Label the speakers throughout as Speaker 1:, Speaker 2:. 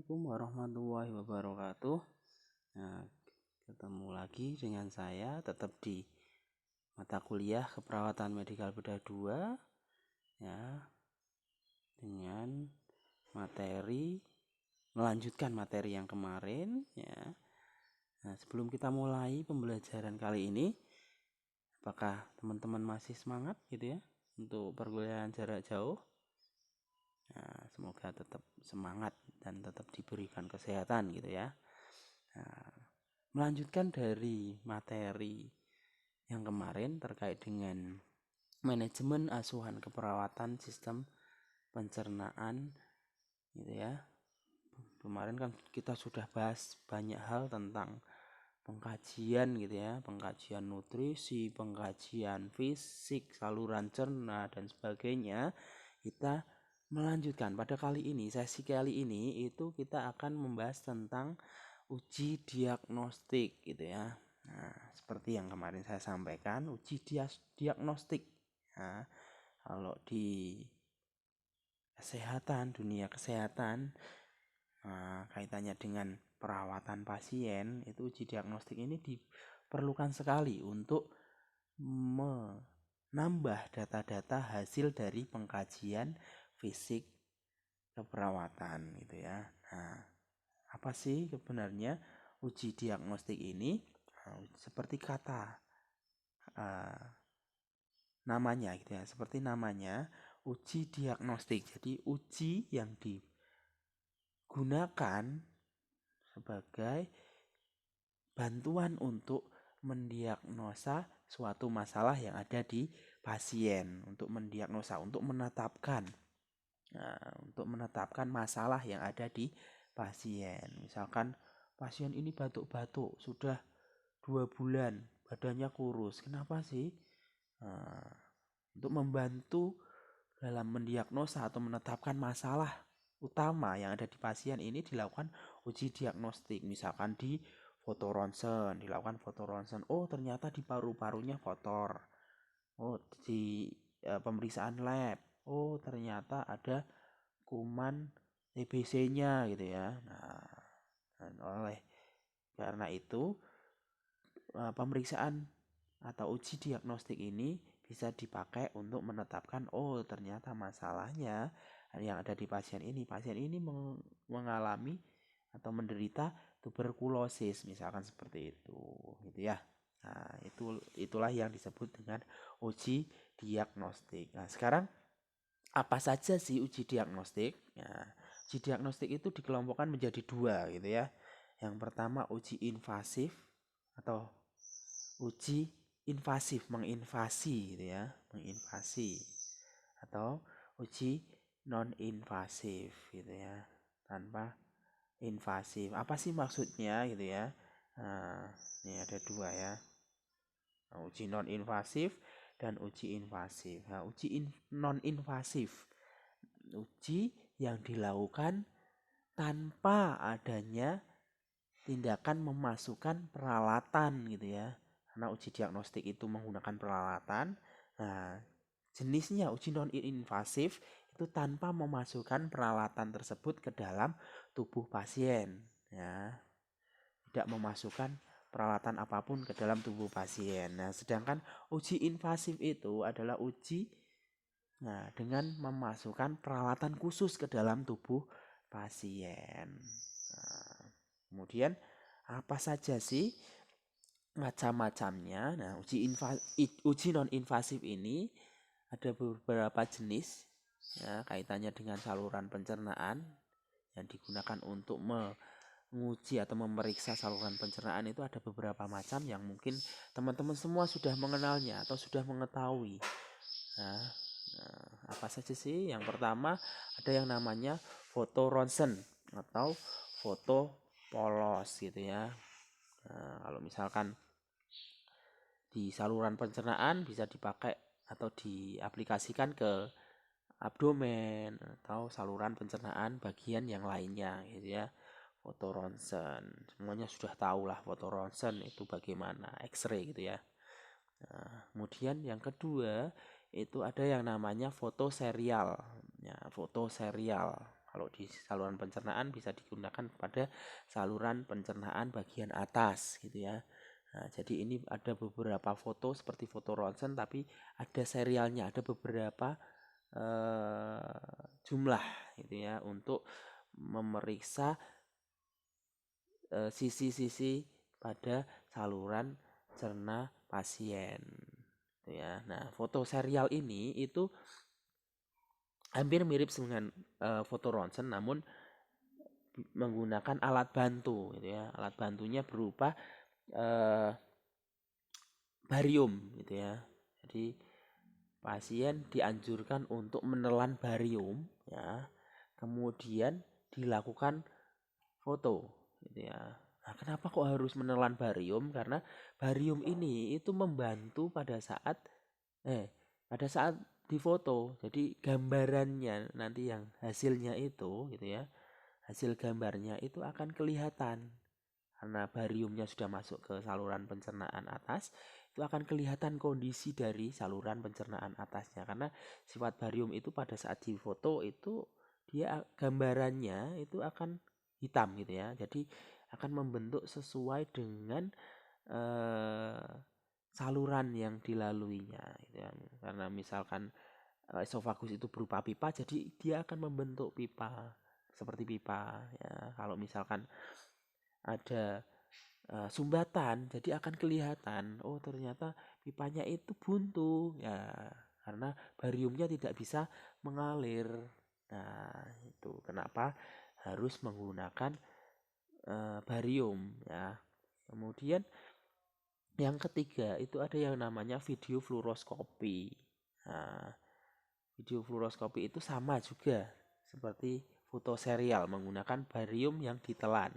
Speaker 1: Assalamualaikum warahmatullahi wabarakatuh. Nah, ketemu lagi dengan saya tetap di mata kuliah keperawatan medikal bedah 2 ya, dengan melanjutkan materi yang kemarin ya. Nah, sebelum kita mulai pembelajaran kali ini, apakah teman-teman masih semangat gitu ya untuk perkuliahan jarak jauh? Nah, semoga tetap semangat dan tetap diberikan kesehatan gitu ya. Nah, melanjutkan dari materi yang kemarin terkait dengan manajemen asuhan keperawatan sistem pencernaan gitu ya. Kemarin kan kita sudah bahas banyak hal tentang pengkajian gitu ya, pengkajian nutrisi, pengkajian fisik, saluran cerna dan sebagainya. Kita melanjutkan pada sesi kali ini itu kita akan membahas tentang uji diagnostik gitu ya. Nah, seperti yang kemarin saya sampaikan, uji diagnostik. Nah, kalau di dunia kesehatan, kaitannya dengan perawatan pasien, itu uji diagnostik ini diperlukan sekali untuk menambah data-data hasil dari pengkajian fisik keperawatan gitu ya. Nah, apa sih sebenarnya uji diagnostik ini? Seperti kata namanya gitu ya, seperti namanya uji diagnostik. Jadi uji yang digunakan sebagai bantuan untuk mendiagnosa suatu masalah yang ada di pasien, untuk mendiagnosa, untuk menetapkan masalah yang ada di pasien. Misalkan pasien ini batuk-batuk sudah 2 bulan, badannya kurus. Kenapa sih? Untuk membantu dalam mendiagnosa atau menetapkan masalah utama yang ada di pasien ini dilakukan uji diagnostik. Misalkan di dilakukan foto ronsen. Oh, ternyata di paru-parunya kotor. Oh, di pemeriksaan lab. Oh, ternyata ada kuman TBC-nya gitu ya. Nah, karena itu pemeriksaan atau uji diagnostik ini bisa dipakai untuk menetapkan ternyata masalahnya yang ada di pasien ini mengalami atau menderita tuberkulosis, misalkan seperti itu gitu ya. Nah, itulah yang disebut dengan uji diagnostik. Nah, sekarang apa saja sih uji diagnostik? Nah, uji diagnostik itu dikelompokkan menjadi 2 gitu ya. Yang pertama uji invasif atau uji invasif, menginvasi gitu ya, menginvasi, atau uji non invasif gitu ya, tanpa invasif. Apa sih maksudnya gitu ya? Nah, ini ada 2 ya. Nah, uji non invasif dan uji invasif. Nah, uji non invasif, uji yang dilakukan tanpa adanya tindakan memasukkan peralatan gitu ya. Karena uji diagnostik itu menggunakan peralatan. Nah, jenisnya uji non invasif itu tanpa memasukkan peralatan tersebut ke dalam tubuh pasien ya. Tidak memasukkan peralatan apapun ke dalam tubuh pasien. Nah, sedangkan uji invasif itu adalah uji dengan memasukkan peralatan khusus ke dalam tubuh pasien. Nah, kemudian apa saja sih macam-macamnya? Nah, uji non invasif ini ada beberapa jenis ya, kaitannya dengan saluran pencernaan yang digunakan untuk menguji atau memeriksa saluran pencernaan. Itu ada beberapa macam yang mungkin teman-teman semua sudah mengenalnya atau sudah mengetahui. Nah, apa saja sih? Yang pertama ada yang namanya foto ronsen atau foto polos gitu ya. Nah, kalau misalkan di saluran pencernaan bisa dipakai atau diaplikasikan ke abdomen atau saluran pencernaan bagian yang lainnya gitu ya. Foto ronsen, semuanya sudah tahu lah foto ronsen itu bagaimana, X-ray gitu ya. Nah, kemudian yang kedua itu ada yang namanya foto serial ya, foto serial Kalau di saluran pencernaan bisa digunakan pada saluran pencernaan bagian atas gitu ya. Nah, jadi ini ada beberapa foto seperti foto ronsen, tapi ada serialnya, ada beberapa jumlah gitu ya untuk memeriksa sisi-sisi pada saluran cerna pasien gitu ya. Nah, foto serial ini itu hampir mirip dengan foto ronsen, namun menggunakan alat bantu gitu ya. Alat bantunya berupa barium gitu ya. Jadi pasien dianjurkan untuk menelan barium ya. Kemudian dilakukan foto gitu ya. Nah, kenapa kok harus menelan barium? Karena barium ini itu membantu pada saat difoto. Jadi gambarannya nanti yang hasilnya itu gitu ya. Hasil gambarnya itu akan kelihatan. Karena bariumnya sudah masuk ke saluran pencernaan atas, itu akan kelihatan kondisi dari saluran pencernaan atasnya. Karena sifat barium itu pada saat difoto itu dia gambarannya itu akan hitam gitu ya. Jadi akan membentuk sesuai dengan saluran yang dilaluinya gitu ya. Karena misalkan esofagus itu berupa pipa, jadi dia akan membentuk pipa seperti pipa ya. Kalau misalkan ada sumbatan, jadi akan kelihatan oh ternyata pipanya itu buntu ya, karena bariumnya tidak bisa mengalir. Nah, itu kenapa harus menggunakan barium ya. Kemudian yang ketiga itu ada yang namanya video fluoroskopi. Nah, video fluoroskopi itu sama juga seperti foto serial menggunakan barium yang ditelan.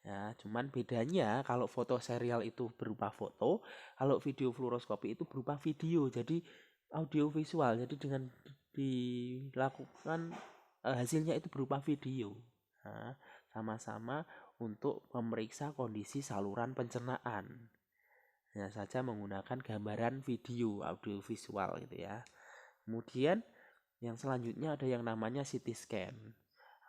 Speaker 1: Ya, cuman bedanya kalau foto serial itu berupa foto, kalau video fluoroskopi itu berupa video. Jadi audio visual. Jadi dengan dilakukan hasilnya itu berupa video. Nah, sama-sama untuk memeriksa kondisi saluran pencernaan. Hanya saja menggunakan gambaran video audio visual gitu ya. Kemudian yang selanjutnya ada yang namanya CT scan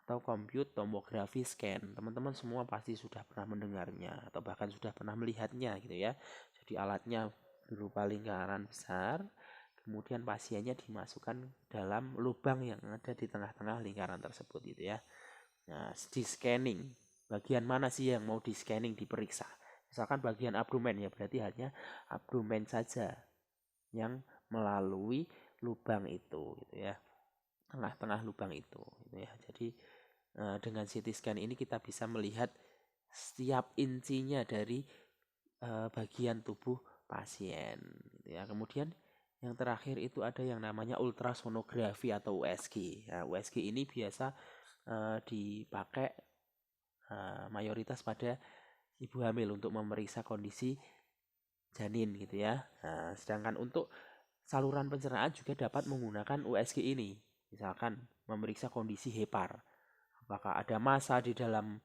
Speaker 1: atau compute tomography scan. Teman-teman semua pasti sudah pernah mendengarnya atau bahkan sudah pernah melihatnya gitu ya. Jadi alatnya berupa lingkaran besar, kemudian pasiennya dimasukkan dalam lubang yang ada di tengah-tengah lingkaran tersebut gitu ya. Nah, di scanning, bagian mana sih yang mau di scanning diperiksa? Misalkan bagian abdomen ya, berarti hanya abdomen saja yang melalui lubang itu gitu ya, tengah-tengah lubang itu gitu ya. Jadi dengan CT scan ini kita bisa melihat setiap insinya dari bagian tubuh pasien gitu ya. Kemudian yang terakhir itu ada yang namanya ultrasonografi atau USG. Nah, USG ini biasa dipakai mayoritas pada ibu hamil untuk memeriksa kondisi janin gitu ya. Nah, sedangkan untuk saluran pencernaan juga dapat menggunakan USG ini. Misalkan memeriksa kondisi hepar. Apakah ada massa di dalam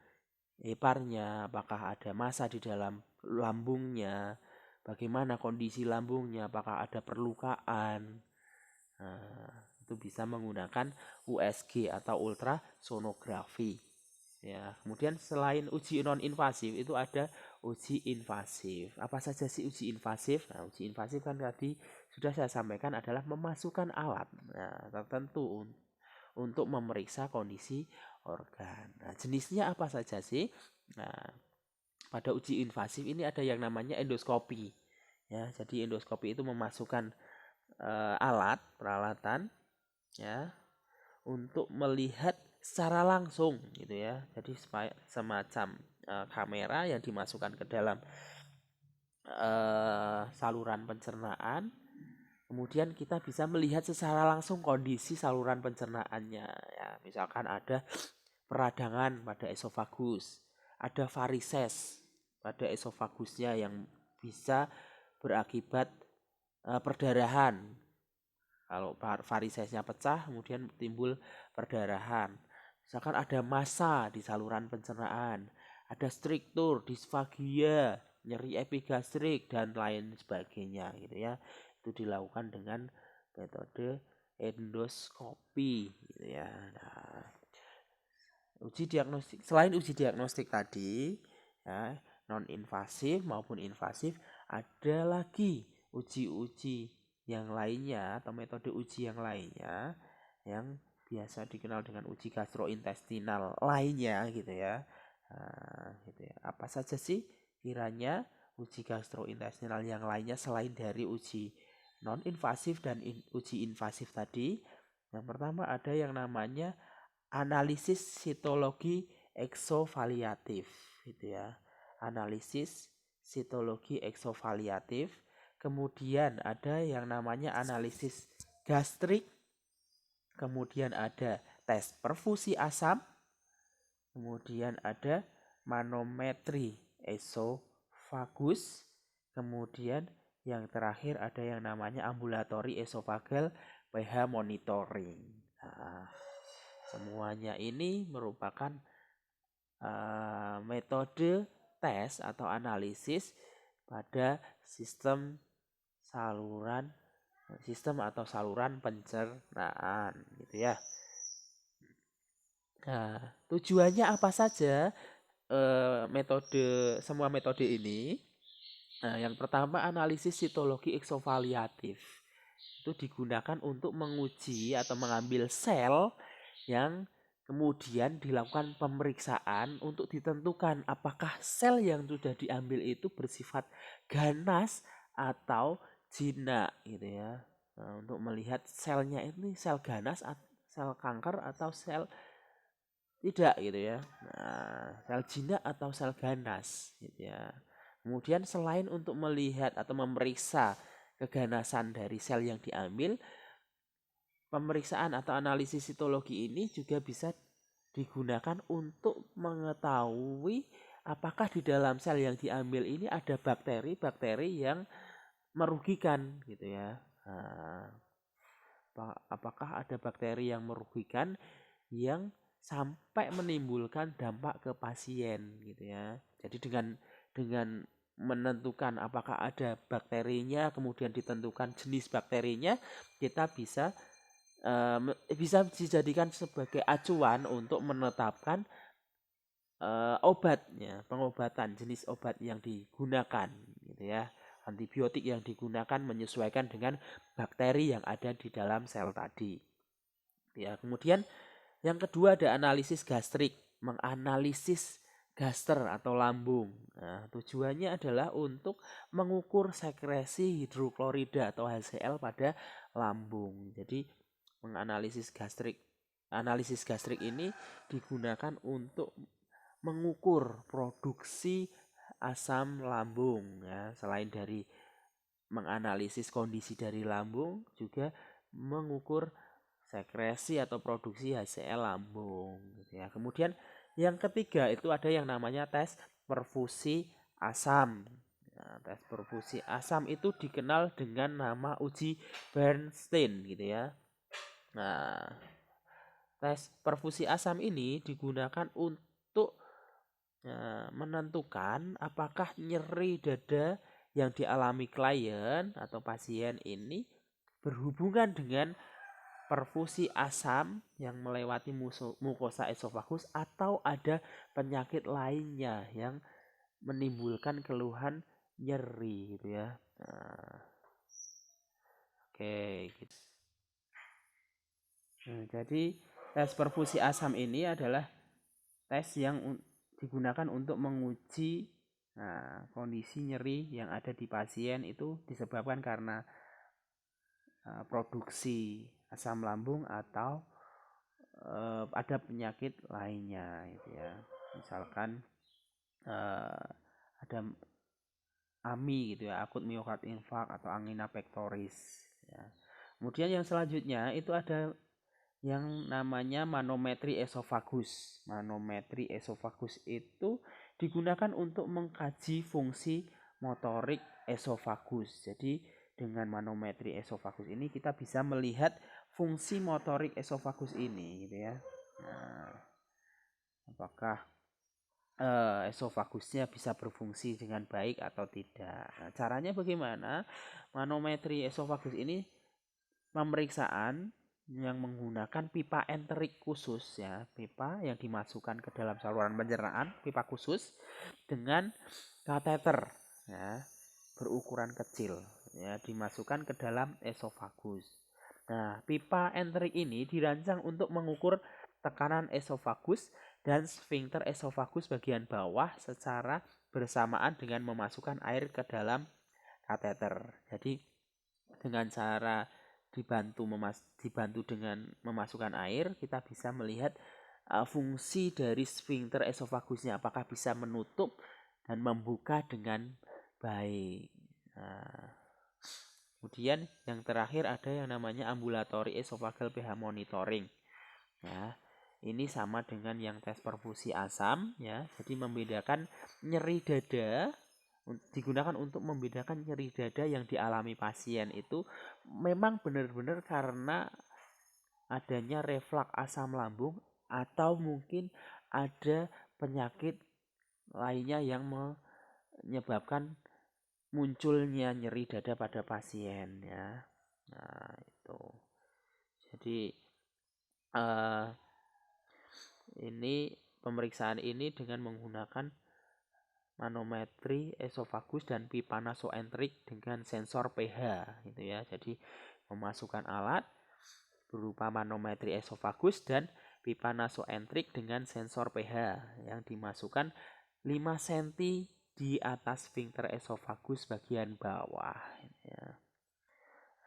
Speaker 1: heparnya, apakah ada massa di dalam lambungnya, bagaimana kondisi lambungnya, apakah ada perlukaan. Nah, itu bisa menggunakan USG atau ultrasonografi. Ya, kemudian selain uji non invasif itu ada uji invasif. Apa saja sih uji invasif? Nah, uji invasif kan tadi sudah saya sampaikan adalah memasukkan alat tertentu untuk memeriksa kondisi organ. Nah, jenisnya apa saja sih? Nah, pada uji invasif ini ada yang namanya endoskopi. Ya, jadi endoskopi itu memasukkan alat peralatan ya untuk melihat secara langsung gitu ya. Jadi semacam kamera yang dimasukkan ke dalam saluran pencernaan. Kemudian kita bisa melihat secara langsung kondisi saluran pencernaannya ya. Misalkan ada peradangan pada esofagus, ada varises pada esofagusnya yang bisa berakibat perdarahan. Kalau varisesnya pecah, kemudian timbul perdarahan. Misalkan ada massa di saluran pencernaan, ada struktur, disfagia, nyeri epigastrik dan lain sebagainya gitu ya. Itu dilakukan dengan metode endoskopi gitu ya. Nah, Uji diagnostik, selain uji diagnostik tadi, ya, non invasif maupun invasif, ada lagi uji-uji yang lainnya atau metode uji yang lainnya yang biasa dikenal dengan uji gastrointestinal lainnya gitu ya. Nah, gitu ya. Apa saja sih kiranya uji gastrointestinal yang lainnya selain dari uji non invasif dan uji invasif tadi? Yang pertama ada yang namanya analisis sitologi eksovaliatif gitu ya. Analisis sitologi eksovaliatif. Kemudian ada yang namanya analisis gastrik. Kemudian ada tes perfusi asam. Kemudian ada manometri esofagus. Kemudian yang terakhir ada yang namanya ambulatory esophageal pH monitoring. Nah, semuanya ini merupakan metode tes atau analisis pada sistem atau saluran pencernaan gitu ya. Nah, tujuannya apa saja semua metode ini? Nah, yang pertama analisis sitologi eksovaliatif. Itu digunakan untuk menguji atau mengambil sel yang kemudian dilakukan pemeriksaan untuk ditentukan apakah sel yang sudah diambil itu bersifat ganas atau jinak gitu ya. Nah, untuk melihat selnya ini sel ganas, sel kanker atau sel tidak gitu ya. Nah, sel jinak atau sel ganas gitu ya. Kemudian selain untuk melihat atau memeriksa keganasan dari sel yang diambil, pemeriksaan atau analisis sitologi ini juga bisa digunakan untuk mengetahui apakah di dalam sel yang diambil ini ada bakteri-bakteri yang merugikan gitu ya. Nah, apakah ada bakteri yang merugikan yang sampai menimbulkan dampak ke pasien gitu ya. Jadi dengan menentukan apakah ada bakterinya, kemudian ditentukan jenis bakterinya, kita bisa dijadikan sebagai acuan untuk menetapkan obatnya, pengobatan, jenis obat yang digunakan gitu ya. Antibiotik yang digunakan menyesuaikan dengan bakteri yang ada di dalam sel tadi. Ya, kemudian yang kedua ada analisis gastrik, menganalisis gaster atau lambung. Nah, tujuannya adalah untuk mengukur sekresi hidroklorida atau HCl pada lambung. Jadi analisis gastrik ini digunakan untuk mengukur produksi asam lambung ya. Selain dari menganalisis kondisi dari lambung, juga mengukur sekresi atau produksi HCl lambung gitu ya. Kemudian yang ketiga itu ada yang namanya tes perfusi asam. Nah, tes perfusi asam itu dikenal dengan nama uji Bernstein gitu ya. Nah, tes perfusi asam ini digunakan untuk menentukan apakah nyeri dada yang dialami klien atau pasien ini berhubungan dengan perfusi asam yang melewati mukosa esofagus atau ada penyakit lainnya yang menimbulkan keluhan nyeri gitu ya. Nah, oke gitu. Nah, jadi tes perfusi asam ini adalah tes yang digunakan untuk menguji kondisi nyeri yang ada di pasien itu disebabkan karena produksi asam lambung atau ada penyakit lainnya gitu ya. Misalkan ada AMI gitu ya, akut miokard infark atau angina pectoris ya. Kemudian yang selanjutnya itu ada yang namanya manometri esofagus. Manometri esofagus itu digunakan untuk mengkaji fungsi motorik esofagus. Jadi dengan manometri esofagus ini kita bisa melihat fungsi motorik esofagus ini gitu ya. Nah, apakah esofagusnya bisa berfungsi dengan baik atau tidak. Nah, caranya bagaimana? Manometri esofagus ini pemeriksaan yang menggunakan pipa enterik khusus ya, pipa yang dimasukkan ke dalam saluran pencernaan, pipa khusus dengan kateter ya, berukuran kecil ya, dimasukkan ke dalam esofagus. Nah, pipa enterik ini dirancang untuk mengukur tekanan esofagus dan sfinkter esofagus bagian bawah secara bersamaan dengan memasukkan air ke dalam kateter. Jadi dengan cara dibantu dengan memasukkan air, kita bisa melihat fungsi dari sfinkter esofagusnya, apakah bisa menutup dan membuka dengan baik. Nah, kemudian yang terakhir ada yang namanya ambulatory esophageal pH monitoring. Ya, ini sama dengan yang tes perfusi asam ya. Jadi membedakan nyeri dada, digunakan untuk membedakan nyeri dada yang dialami pasien itu memang benar-benar karena adanya reflux asam lambung atau mungkin ada penyakit lainnya yang menyebabkan munculnya nyeri dada pada pasien ya. Nah, itu. Jadi ini pemeriksaan ini dengan menggunakan manometri esofagus dan pipa nasoentrik dengan sensor pH gitu ya. Jadi memasukkan alat berupa manometri esofagus dan pipa nasoentrik dengan sensor pH yang dimasukkan 5 cm di atas sfinkter esofagus bagian bawah ya.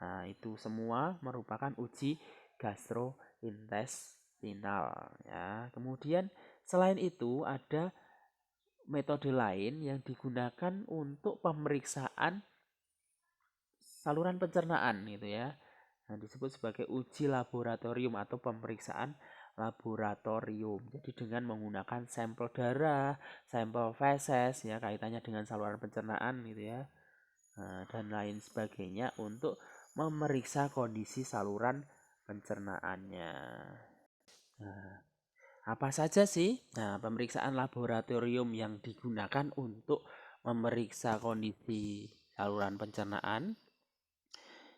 Speaker 1: Nah, itu semua merupakan uji gastrointestinal ya. Kemudian selain itu ada metode lain yang digunakan untuk pemeriksaan saluran pencernaan gitu ya. Nah, disebut sebagai uji laboratorium atau pemeriksaan laboratorium. Jadi dengan menggunakan sampel darah, sampel feses ya, kaitannya dengan saluran pencernaan gitu ya. Nah, dan lain sebagainya untuk memeriksa kondisi saluran pencernaannya. Nah, apa saja sih? Nah, pemeriksaan laboratorium yang digunakan untuk memeriksa kondisi saluran pencernaan.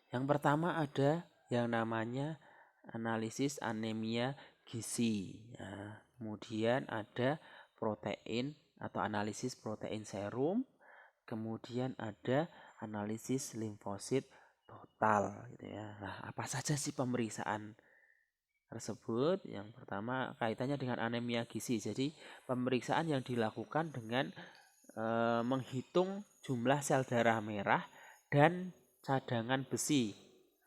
Speaker 1: Yang pertama ada yang namanya analisis anemia gizi. Nah, kemudian ada protein atau analisis protein serum. Kemudian ada analisis limfosit total gitu ya. Nah, apa saja sih pemeriksaan tersebut? Yang pertama kaitannya dengan anemia gizi. Jadi pemeriksaan yang dilakukan dengan menghitung jumlah sel darah merah dan cadangan besi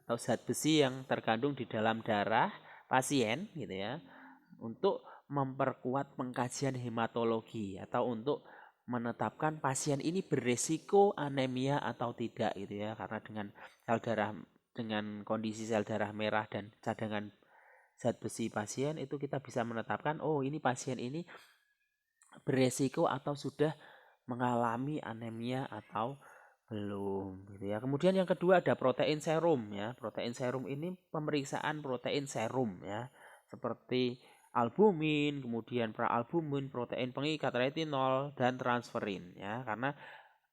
Speaker 1: atau zat besi yang terkandung di dalam darah pasien gitu ya, untuk memperkuat pengkajian hematologi atau untuk menetapkan pasien ini beresiko anemia atau tidak gitu ya, karena dengan sel darah, dengan kondisi sel darah merah dan cadangan zat besi pasien itu kita bisa menetapkan oh ini pasien ini beresiko atau sudah mengalami anemia atau belum gitu ya. Kemudian yang kedua ada protein serum ya. Protein serum ini pemeriksaan protein serum ya. Seperti albumin, kemudian praalbumin, protein pengikat, retinol dan transferin ya. Karena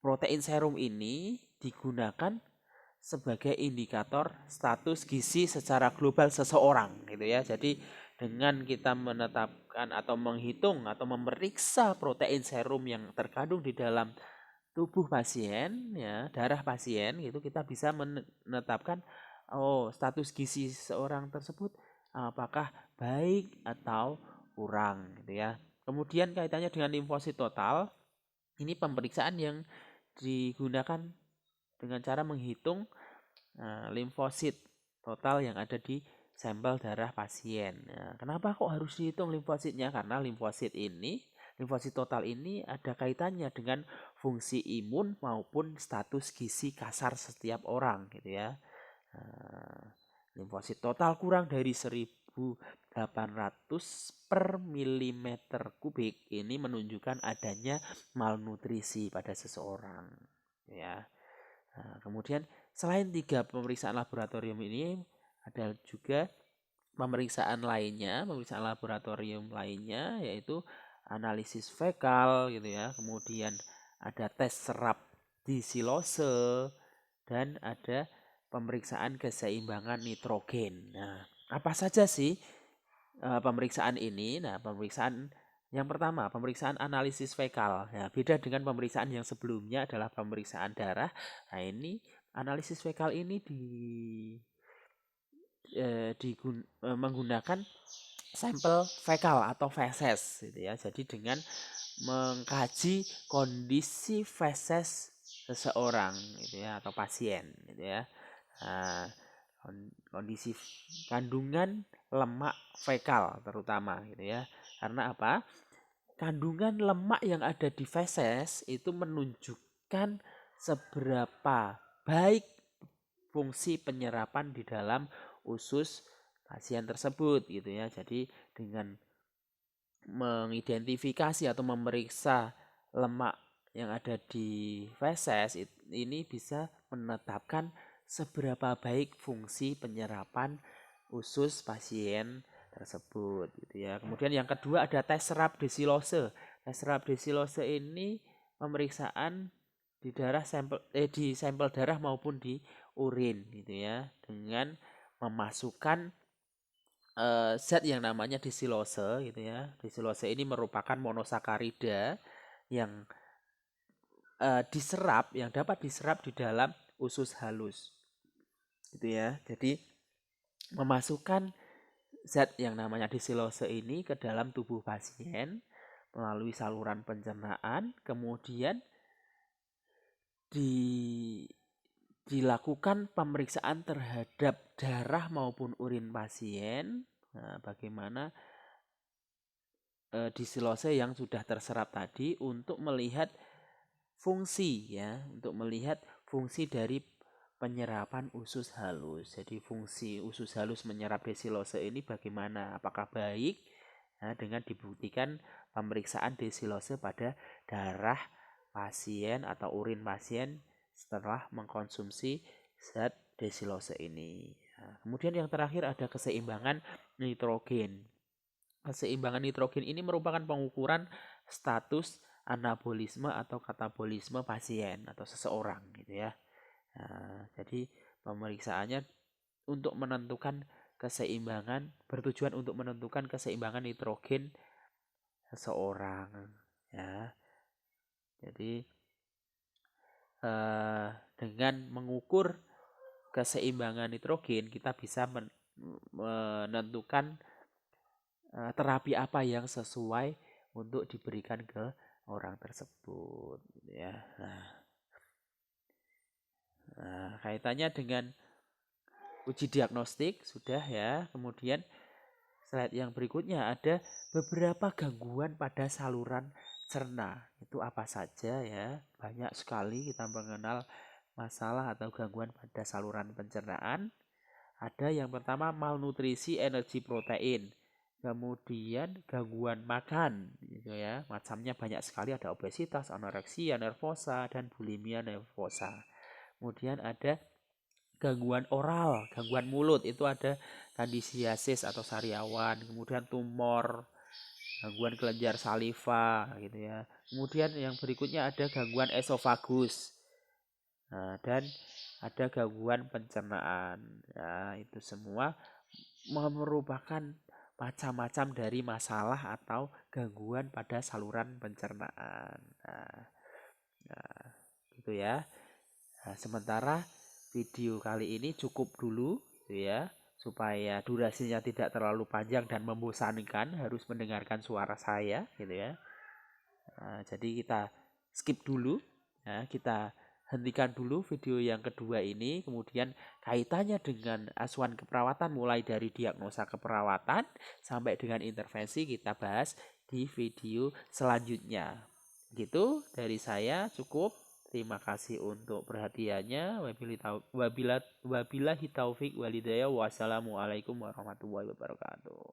Speaker 1: protein serum ini digunakan sebagai indikator status gizi secara global seseorang gitu ya. Jadi dengan kita menetapkan atau menghitung atau memeriksa protein serum yang terkandung di dalam tubuh pasien ya, darah pasien gitu, kita bisa menetapkan oh status gizi seorang tersebut apakah baik atau kurang gitu ya. Kemudian kaitannya dengan limfosit total, ini pemeriksaan yang digunakan dengan cara menghitung limfosit total yang ada di sampel darah pasien. Nah, kenapa kok harus dihitung limfositnya? Karena limfosit total ini ada kaitannya dengan fungsi imun maupun status gizi kasar setiap orang gitu ya. Limfosit total kurang dari 1800 per milimeter kubik ini menunjukkan adanya malnutrisi pada seseorang ya. Nah, kemudian selain 3 pemeriksaan laboratorium ini ada juga pemeriksaan laboratorium lainnya yaitu analisis fekal gitu ya. Kemudian ada tes serap di silose dan ada pemeriksaan keseimbangan nitrogen. Nah, Apa saja sih pemeriksaan ini? Nah, pemeriksaan yang pertama, pemeriksaan analisis fekal. Ya, beda dengan pemeriksaan yang sebelumnya adalah pemeriksaan darah. Nah, ini analisis fekal ini menggunakan sampel fekal atau feses gitu ya. Jadi dengan mengkaji kondisi feses seseorang gitu ya atau pasien gitu ya. Nah, kondisi kandungan lemak fekal terutama gitu ya. Karena apa? Kandungan lemak yang ada di feses itu menunjukkan seberapa baik fungsi penyerapan di dalam usus pasien tersebut gitu ya. Jadi dengan mengidentifikasi atau memeriksa lemak yang ada di feses ini bisa menetapkan seberapa baik fungsi penyerapan usus pasien tersebut gitu ya. Kemudian yang kedua ada tes serap desilose. Tes serap desilose ini pemeriksaan di sampel darah maupun di urin gitu ya, dengan memasukkan zat yang namanya desilose gitu ya. Desilose ini merupakan monosakarida yang yang dapat diserap di dalam usus halus gitu ya. Jadi memasukkan zat yang namanya desilose ini ke dalam tubuh pasien melalui saluran pencernaan, kemudian dilakukan pemeriksaan terhadap darah maupun urin pasien. Nah, bagaimana disilose yang sudah terserap tadi untuk melihat fungsi ya, untuk melihat fungsi dari penyerapan usus halus. Jadi fungsi usus halus menyerap desilose ini bagaimana? Apakah baik? Nah, dengan dibuktikan pemeriksaan desilose pada darah pasien atau urin pasien setelah mengkonsumsi zat desilose ini. Nah, kemudian yang terakhir ada keseimbangan nitrogen. Keseimbangan nitrogen ini merupakan pengukuran status anabolisme atau katabolisme pasien atau seseorang gitu ya. Nah, jadi pemeriksaannya untuk menentukan keseimbangan, bertujuan untuk menentukan keseimbangan nitrogen seseorang ya. Jadi dengan mengukur keseimbangan nitrogen kita bisa menentukan terapi apa yang sesuai untuk diberikan ke orang tersebut ya. Nah, kaitannya dengan uji diagnostik sudah ya. Kemudian slide yang berikutnya ada beberapa gangguan pada saluran cerna. Itu apa saja ya? Banyak sekali kita mengenal masalah atau gangguan pada saluran pencernaan. Ada yang pertama malnutrisi energi protein. Kemudian gangguan makan gitu ya. Macamnya banyak sekali, ada obesitas, anoreksia nervosa dan bulimia nervosa. Kemudian ada gangguan oral, gangguan mulut, itu ada kandisiasis atau sariawan, kemudian tumor, gangguan kelenjar saliva gitu ya. Kemudian yang berikutnya ada gangguan esofagus. Nah, dan ada gangguan pencernaan. Ya, itu semua merupakan macam-macam dari masalah atau gangguan pada saluran pencernaan. Nah, gitu ya. Nah, sementara video kali ini cukup dulu gitu ya, supaya durasinya tidak terlalu panjang dan membosankan harus mendengarkan suara saya gitu ya. Nah, jadi kita skip dulu ya, kita hentikan dulu video yang kedua ini, kemudian kaitannya dengan asuhan keperawatan mulai dari diagnosa keperawatan sampai dengan intervensi kita bahas di video selanjutnya. Gitu dari saya cukup. Terima kasih untuk perhatiannya. Wabillahi taufik walhidayah. Wassalamualaikum warahmatullahi wabarakatuh.